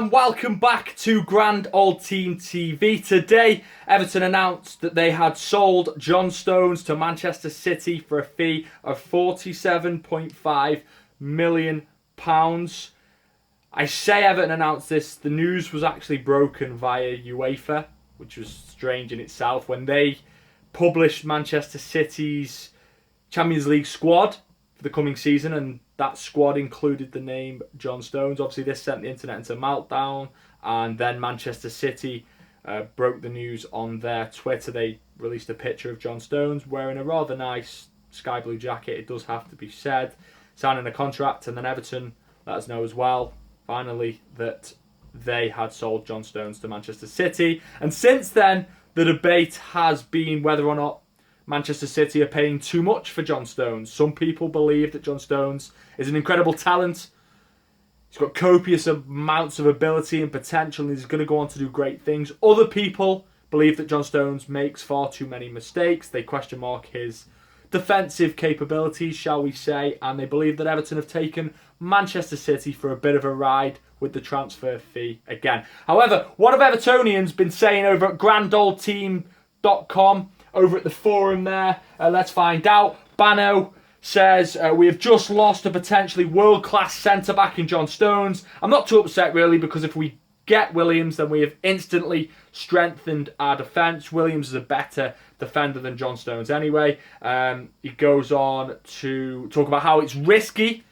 and welcome back to GrandOldTeam TV. Today, Everton announced that they had sold John Stones to Manchester City for a fee of £47.5 million. I say Everton announced this, the news was actually broken via UEFA, which was strange in itself, when they published Manchester City's Champions League squad for the coming season, and that squad included the name John Stones. Obviously, this sent the internet into meltdown, and then Manchester City broke the news on their Twitter. They released a picture of John Stones wearing a rather nice sky blue jacket, it does have to be said, signing a contract, and then Everton let us know as well, finally, that they had sold John Stones to Manchester City. And since then, the debate has been whether or not Manchester City are paying too much for John Stones. Some people believe that John Stones is an incredible talent. He's got copious amounts of ability and potential, and he's going to go on to do great things. Other people believe that John Stones makes far too many mistakes. They question mark his defensive capabilities, shall we say, and they believe that Everton have taken Manchester City for a bit of a ride with the transfer fee again. However, what have Evertonians been saying over at GrandOldTeam.com? Over at the forum there, let's find out. Bano says, we have just lost a potentially world-class centre-back in John Stones. I'm not too upset really, because if we get Williams, then we have instantly strengthened our defence. Williams is a better defender than John Stones anyway. He goes on to talk about how it's risky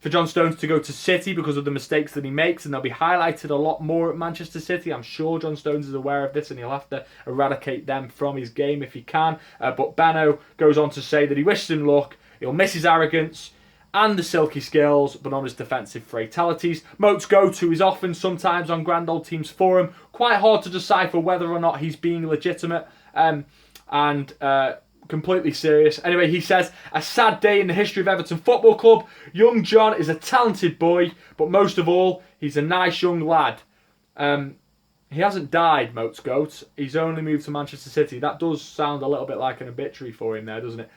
for John Stones to go to City because of the mistakes that he makes, and they'll be highlighted a lot more at Manchester City. I'm sure John Stones is aware of this, and he'll have to eradicate them from his game if he can. But Bano goes on to say that he wishes him luck. He'll miss his arrogance and the silky skills, but not his defensive fatalities. Moat's go-to is often sometimes on GrandOldTeam's forum. Quite hard to decipher whether or not he's being legitimate and completely serious. Anyway, he says, a sad day in the history of Everton Football Club. Young John is a talented boy, but most of all, he's a nice young lad. He hasn't died, Moat's goat. He's only moved to Manchester City. That does sound a little bit like an obituary for him there, doesn't it?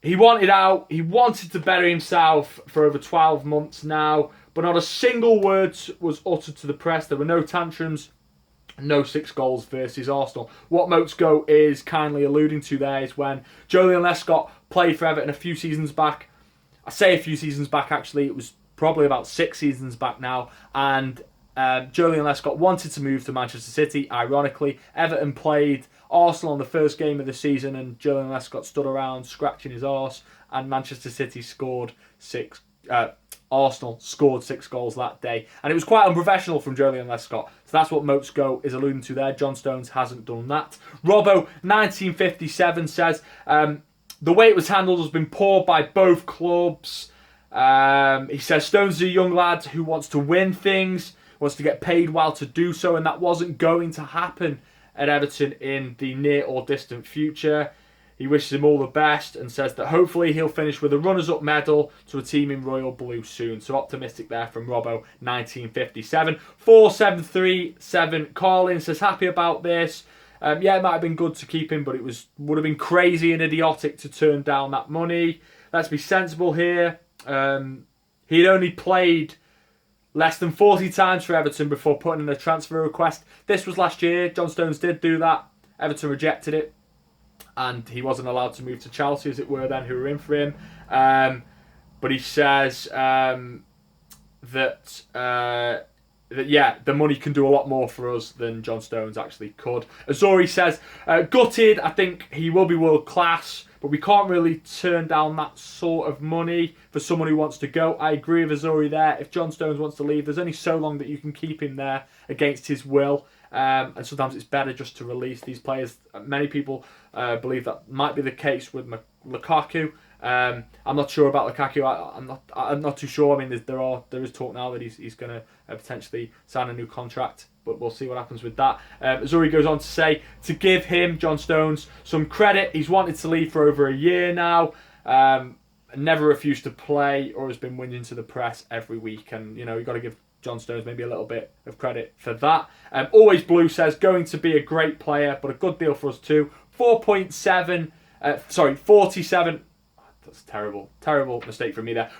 He wanted out. He wanted to bury himself for over 12 months now, but not a single word was uttered to the press. There were no tantrums. No 6 goals versus Arsenal. What Moat's Go is kindly alluding to there is when Joleon Lescott played for Everton a few seasons back. I say a few seasons back, actually. It was probably about 6 seasons back now. And Joleon Lescott wanted to move to Manchester City. Ironically, Everton played Arsenal on the first game of the season, and Joleon Lescott stood around scratching his arse, and Manchester City scored 6 Arsenal scored 6 goals that day. And it was quite unprofessional from Joleon Lescott. So that's what Moat's Go is alluding to there. John Stones hasn't done that. Robbo, 1957, says, the way it was handled has been poor by both clubs. He says, Stones is a young lad who wants to win things, wants to get paid well to do so, and that wasn't going to happen at Everton in the near or distant future. He wishes him all the best and says that hopefully he'll finish with a runners-up medal to a team in Royal Blue soon. So optimistic there from Robbo, 1957. 4737 Carlin says, happy about this. Yeah, it might have been good to keep him, but it would have been crazy and idiotic to turn down that money. Let's be sensible here. He'd only played less than 40 times for Everton before putting in a transfer request. This was last year. John Stones did do that. Everton rejected it, and he wasn't allowed to move to Chelsea, as it were, then, who were in for him. But he says that yeah, the money can do a lot more for us than John Stones actually could. Azori says, gutted, I think he will be world class, but we can't really turn down that sort of money for someone who wants to go. I agree with Azori there. If John Stones wants to leave, there's only so long that you can keep him there against his will. And sometimes it's better just to release these players. Many people believe that might be the case with Lukaku. I'm not sure about Lukaku. I'm not too sure. I mean, there is talk now that he's going to potentially sign a new contract, but we'll see what happens with that. Zuri goes on to say, to give him, John Stones, some credit. He's wanted to leave for over a year now. Never refused to play or has been whinging to the press every week, and you've got to give John Stones maybe a little bit of credit for that. Always Blue says, going to be a great player, but a good deal for us too. 47. That's terrible. Terrible mistake from me there.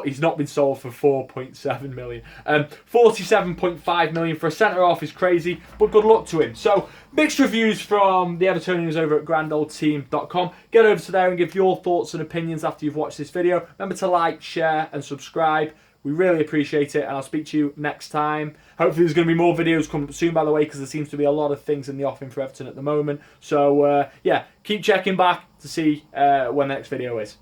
He's not been sold for 4.7 million. 47.5 million for a centre-half is crazy, but good luck to him. So, mixed reviews from the Evertonians over at GrandOldTeam.com. Get over to there and give your thoughts and opinions after you've watched this video. Remember to like, share and subscribe. We really appreciate it, and I'll speak to you next time. Hopefully there's going to be more videos coming up soon, by the way, because there seems to be a lot of things in the offing for Everton at the moment. So, yeah, keep checking back to see when the next video is.